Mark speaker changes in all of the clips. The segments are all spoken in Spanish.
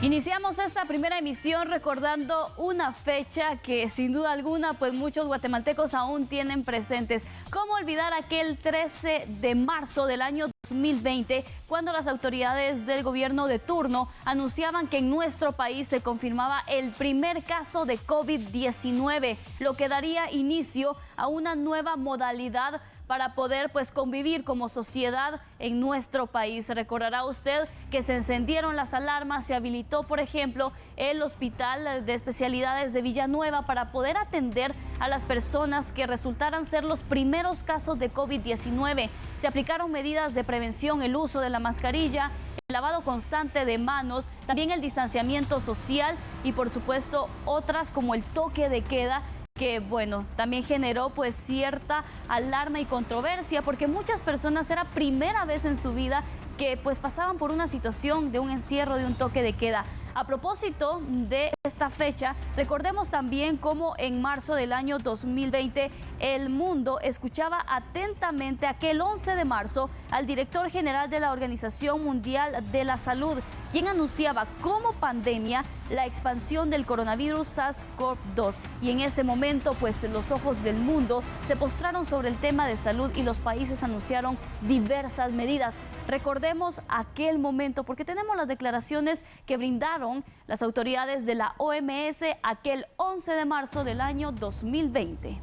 Speaker 1: Iniciamos esta primera emisión recordando una fecha que sin duda alguna pues muchos guatemaltecos aún tienen presentes. ¿Cómo olvidar aquel 13 de marzo del año 2020 cuando las autoridades del gobierno de turno anunciaban que en nuestro país se confirmaba el primer caso de COVID-19, lo que daría inicio a una nueva modalidad para poder pues convivir como sociedad en nuestro país? Recordará usted que se encendieron las alarmas, se habilitó por ejemplo el Hospital de Especialidades de Villanueva para poder atender a las personas que resultaran ser los primeros casos de COVID-19. Se aplicaron medidas de prevención, el uso de la mascarilla, el lavado constante de manos, también el distanciamiento social y por supuesto otras como el toque de queda, que bueno, también generó pues cierta alarma y controversia porque muchas personas era primera vez en su vida que pues pasaban por una situación de un encierro, de un toque de queda. A propósito de esta fecha, recordemos también cómo en marzo del año 2020 el mundo escuchaba atentamente aquel 11 de marzo al director general de la Organización Mundial de la Salud, quien anunciaba como pandemia la expansión del coronavirus SARS-CoV-2. Y en ese momento, pues los ojos del mundo se postraron sobre el tema de salud y los países anunciaron diversas medidas. Recordemos aquel momento porque tenemos las declaraciones que brindaron las autoridades de la OMS aquel 11 de marzo del año 2020.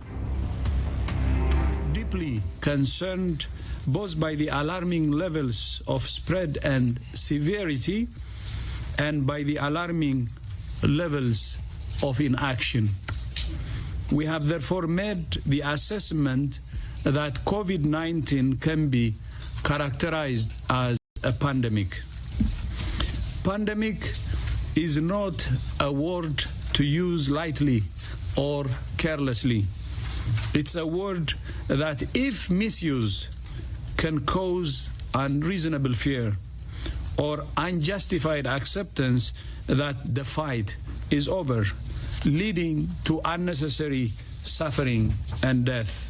Speaker 2: Deeply concerned both by the alarming levels of spread and severity and by the alarming levels of inaction. We have therefore made the assessment that COVID-19 can be characterized as a pandemic. Pandemic is not a word to use lightly or carelessly. It's a word that, if misused, can cause unreasonable fear or unjustified acceptance that the fight is over, leading to unnecessary suffering and death.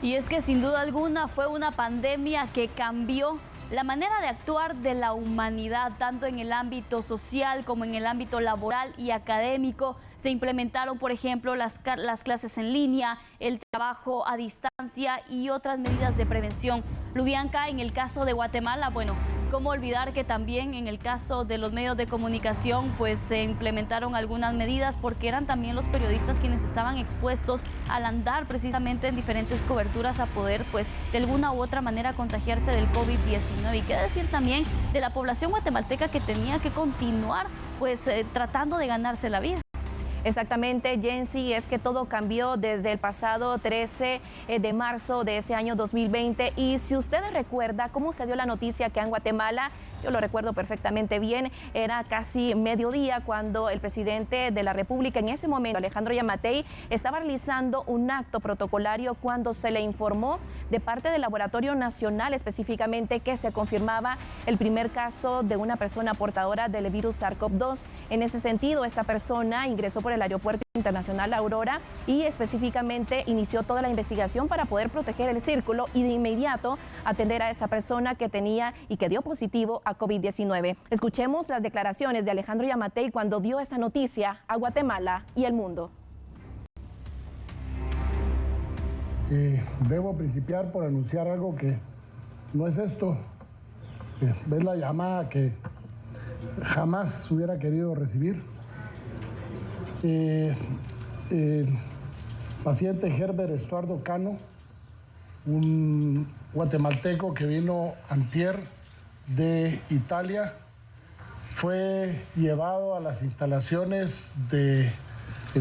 Speaker 1: Y es que sin duda alguna fue una pandemia que cambió la manera de actuar de la humanidad, tanto en el ámbito social como en el ámbito laboral y académico. Se implementaron, por ejemplo, las clases en línea, el trabajo a distancia y otras medidas de prevención. Lubianka, en el caso de Guatemala, bueno, cómo olvidar que también en el caso de los medios de comunicación, pues se implementaron algunas medidas porque eran también los periodistas quienes estaban expuestos al andar precisamente en diferentes coberturas a poder, pues, de alguna u otra manera contagiarse del COVID-19. Y qué decir también de la población guatemalteca que tenía que continuar, pues, tratando de ganarse la vida.
Speaker 3: Exactamente, Jensi, es que todo cambió desde el pasado 13 de marzo de ese año 2020 y si ustedes recuerdan cómo se dio la noticia que en Guatemala, yo lo recuerdo perfectamente bien, era casi mediodía cuando el presidente de la República en ese momento, Alejandro Yamatei, estaba realizando un acto protocolario cuando se le informó de parte del Laboratorio Nacional específicamente que se confirmaba el primer caso de una persona portadora del virus SARS-CoV-2. En ese sentido, esta persona ingresó por el Aeropuerto Internacional Aurora y específicamente inició toda la investigación para poder proteger el círculo y de inmediato atender a esa persona que tenía y que dio positivo a COVID-19. Escuchemos las declaraciones de Alejandro Yamatei cuando dio esta noticia a Guatemala y el mundo.
Speaker 4: Debo principiar por anunciar algo que no es esto. Es la llamada que jamás hubiera querido recibir. El paciente Herbert Estuardo Cano, un guatemalteco que vino antier de Italia, fue llevado a las instalaciones del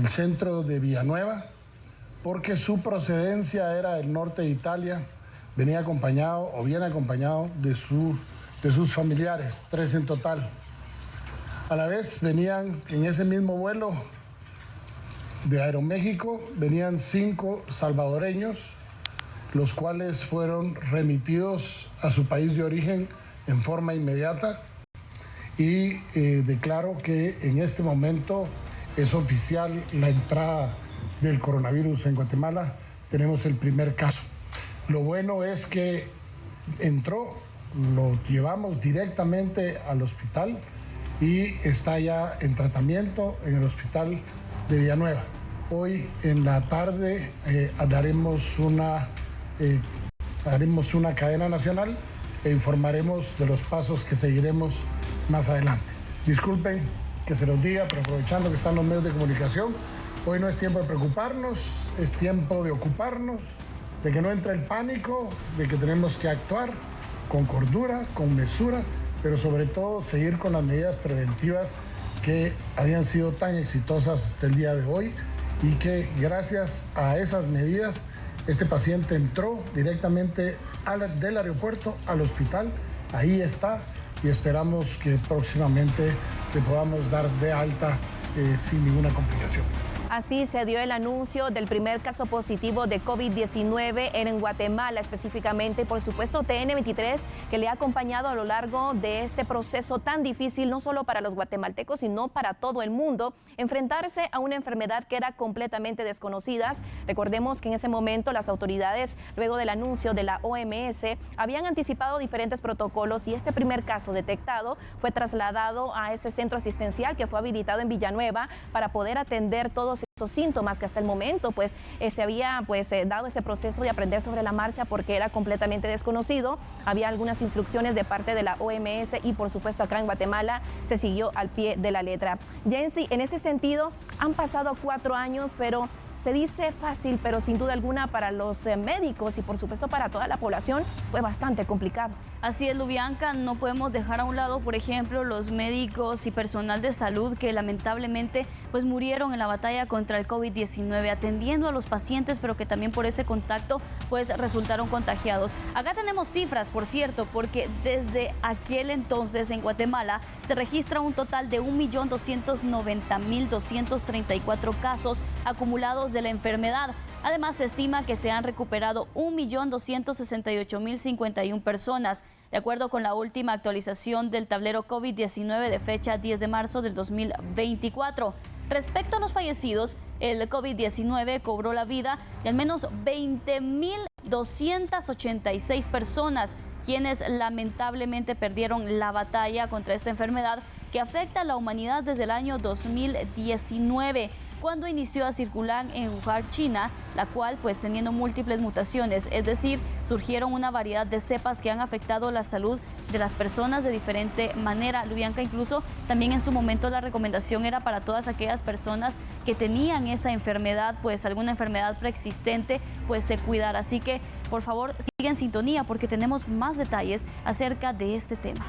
Speaker 4: centro de Villanueva porque su procedencia era del norte de Italia, venía acompañado o viene acompañado de sus familiares, 3 en total. A la vez venían en ese mismo vuelo de Aeroméxico, venían 5 salvadoreños, los cuales fueron remitidos a su país de origen en forma inmediata y declaro que en este momento es oficial la entrada del coronavirus en Guatemala. Tenemos el primer caso. Lo bueno es que entró lo llevamos directamente al hospital y está ya en tratamiento en el hospital de Villanueva. Hoy en la tarde haremos una cadena nacional e informaremos de los pasos que seguiremos más adelante. Disculpen que se los diga, pero aprovechando que están los medios de comunicación, hoy no es tiempo de preocuparnos, es tiempo de ocuparnos, de que no entre el pánico, de que tenemos que actuar con cordura, con mesura, pero sobre todo seguir con las medidas preventivas que habían sido tan exitosas hasta el día de hoy y que gracias a esas medidas este paciente entró directamente del aeropuerto al hospital, ahí está y esperamos que próximamente le podamos dar de alta sin ninguna complicación.
Speaker 3: Así se dio el anuncio del primer caso positivo de COVID-19 en Guatemala específicamente y por supuesto TN23 que le ha acompañado a lo largo de este proceso tan difícil no solo para los guatemaltecos sino para todo el mundo, enfrentarse a una enfermedad que era completamente desconocida. Recordemos que en ese momento las autoridades luego del anuncio de la OMS habían anticipado diferentes protocolos y este primer caso detectado fue trasladado a ese centro asistencial que fue habilitado en Villanueva para poder atender todos esos síntomas que hasta el momento se había dado ese proceso de aprender sobre la marcha porque era completamente desconocido. Había algunas instrucciones de parte de la OMS y por supuesto acá en Guatemala se siguió al pie de la letra. Jensi, en ese sentido han pasado 4 años, pero se dice fácil, pero sin duda alguna para los médicos y por supuesto para toda la población fue bastante complicado.
Speaker 1: Así es, Lubianca, no podemos dejar a un lado, por ejemplo, los médicos y personal de salud que lamentablemente murieron en la batalla contra el COVID-19, atendiendo a los pacientes, pero que también por ese contacto resultaron contagiados. Acá tenemos cifras, por cierto, porque desde aquel entonces en Guatemala se registra un total de 1.290.234 casos acumulados de la enfermedad. Además, se estima que se han recuperado 1.268.051 personas, de acuerdo con la última actualización del tablero COVID-19 de fecha 10 de marzo del 2024. Respecto a los fallecidos, el COVID-19 cobró la vida de al menos 20.286 personas, quienes lamentablemente perdieron la batalla contra esta enfermedad que afecta a la humanidad desde el año 2019. Cuando inició a circular en Wuhan, China, la cual teniendo múltiples mutaciones, es decir, surgieron una variedad de cepas que han afectado la salud de las personas de diferente manera. Lubianca, incluso también en su momento la recomendación era para todas aquellas personas que tenían esa enfermedad, alguna enfermedad preexistente, se cuidar. Así que, por favor, sigan en sintonía porque tenemos más detalles acerca de este tema.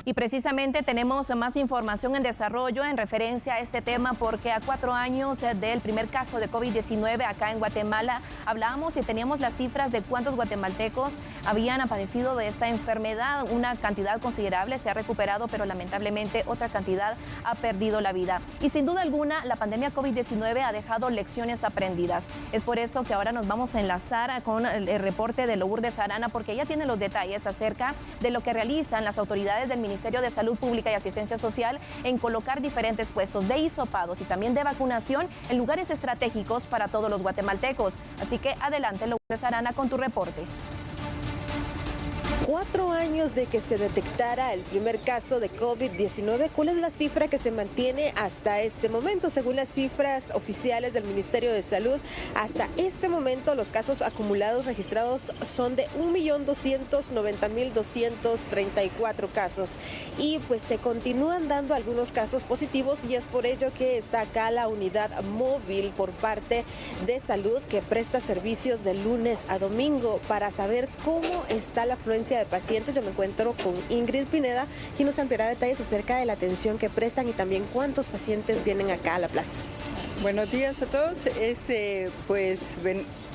Speaker 3: Y precisamente tenemos más información en desarrollo en referencia a este tema porque a 4 años del primer caso de COVID-19 acá en Guatemala hablábamos y teníamos las cifras de cuántos guatemaltecos habían padecido de esta enfermedad. Una cantidad considerable se ha recuperado, pero lamentablemente otra cantidad ha perdido la vida. Y sin duda alguna la pandemia COVID-19 ha dejado lecciones aprendidas. Es por eso que ahora nos vamos a enlazar con el reporte de Lourdes Arana porque ella tiene los detalles acerca de lo que realizan las autoridades del Ministerio de Salud Pública y Asistencia Social en colocar diferentes puestos de hisopados y también de vacunación en lugares estratégicos para todos los guatemaltecos. Así que adelante, Lourdes Arana, con tu reporte.
Speaker 5: 4 años de que se detectara el primer caso de COVID-19, ¿cuál es la cifra que se mantiene hasta este momento? Según las cifras oficiales del Ministerio de Salud, hasta este momento los casos acumulados registrados son de 1.290.234 casos y se continúan dando algunos casos positivos y es por ello que está acá la unidad móvil por parte de salud que presta servicios de lunes a domingo para saber cómo está la afluencia de pacientes. Yo me encuentro con Ingrid Pineda, quien nos ampliará detalles acerca de la atención que prestan y también cuántos pacientes vienen acá a la plaza.
Speaker 6: Buenos días a todos.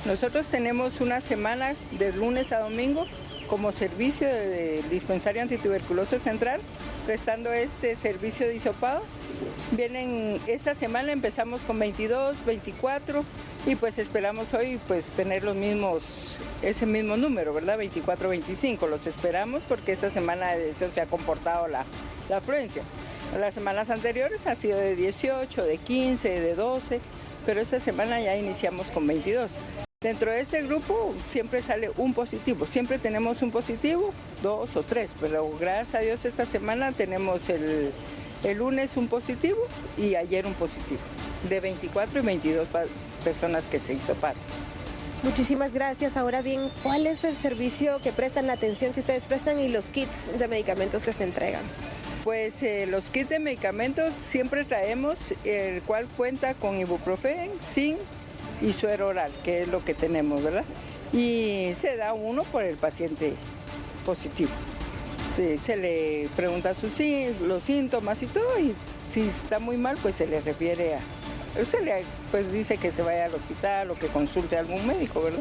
Speaker 6: Nosotros tenemos una semana de lunes a domingo como servicio de dispensario antituberculoso central, prestando este servicio de hisopado. Esta semana empezamos con 22, 24 y esperamos hoy tener ese mismo número, ¿verdad? 24, 25, los esperamos porque esta semana eso se ha comportado la afluencia. Las semanas anteriores ha sido de 18, de 15, de 12, pero esta semana ya iniciamos con 22. Dentro de este grupo siempre sale un positivo, siempre tenemos un positivo, 2 o 3, pero gracias a Dios esta semana tenemos el lunes un positivo y ayer un positivo, de 24 y 22 personas que se hisoparon.
Speaker 5: Muchísimas gracias. Ahora bien, ¿cuál es el servicio que prestan, la atención que ustedes prestan y los kits de medicamentos que se entregan?
Speaker 6: Pues los kits de medicamentos siempre traemos, el cual cuenta con ibuprofeno, zinc y suero oral, que es lo que tenemos, ¿verdad? Y se da uno por el paciente positivo. Se le pregunta los síntomas y todo, y si está muy mal, pues se le refiere pues dice que se vaya al hospital o que consulte a algún médico, ¿verdad?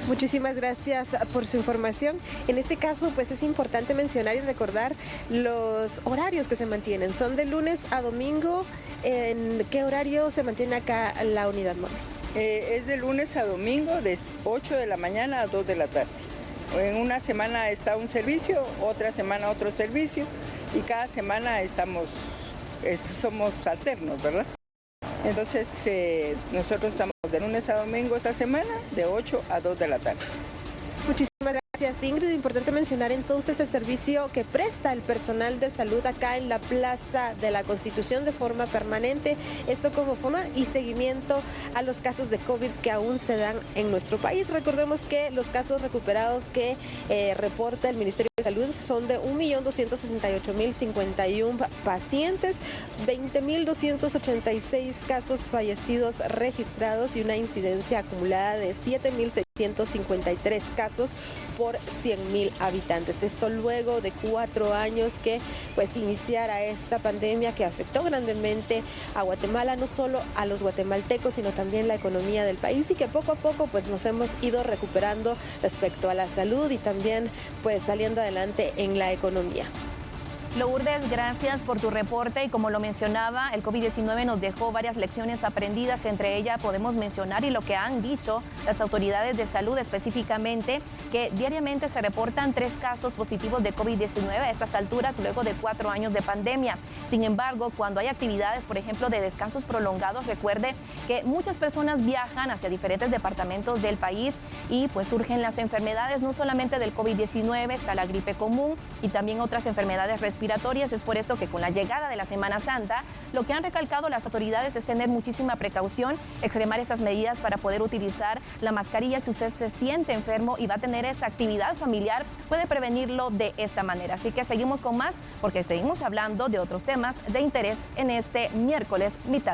Speaker 5: Muchísimas gracias por su información. En este caso, pues es importante mencionar y recordar los horarios que se mantienen. Son de lunes a domingo. ¿En qué horario se mantiene acá la unidad móvil?
Speaker 6: Es de lunes a domingo, de 8 de la mañana a 2 de la tarde. En una semana está un servicio, otra semana otro servicio, y cada semana somos alternos, ¿verdad? Entonces, nosotros estamos de lunes a domingo esta semana, de 8 a 2 de la tarde.
Speaker 5: Muchísimas gracias, Ingrid. Importante mencionar entonces el servicio que presta el personal de salud acá en la Plaza de la Constitución de forma permanente. Esto como forma y seguimiento a los casos de COVID que aún se dan en nuestro país. Recordemos que los casos recuperados que reporta el Ministerio de Salud son de 1.268.051 pacientes, 20.286 casos fallecidos registrados y una incidencia acumulada de 7.653 casos por 100.000 habitantes. Esto luego de 4 años que pues iniciara esta pandemia que afectó grandemente a Guatemala, no solo a los guatemaltecos, sino también la economía del país, y que poco a poco pues nos hemos ido recuperando respecto a la salud y también pues saliendo adelante en la economía.
Speaker 3: Lourdes, gracias por tu reporte, y como lo mencionaba, el COVID-19 nos dejó varias lecciones aprendidas. Entre ellas podemos mencionar, y lo que han dicho las autoridades de salud específicamente, que diariamente se reportan 3 casos positivos de COVID-19 a estas alturas luego de 4 años de pandemia. Sin embargo, cuando hay actividades, por ejemplo, de descansos prolongados, recuerde que muchas personas viajan hacia diferentes departamentos del país y pues surgen las enfermedades, no solamente del COVID-19, está la gripe común y también otras enfermedades respiratorias. Es por eso que con la llegada de la Semana Santa, lo que han recalcado las autoridades es tener muchísima precaución, extremar esas medidas para poder utilizar la mascarilla. Si usted se siente enfermo y va a tener esa actividad familiar, puede prevenirlo de esta manera. Así que seguimos con más, porque seguimos hablando de otros temas de interés en este miércoles, mitad.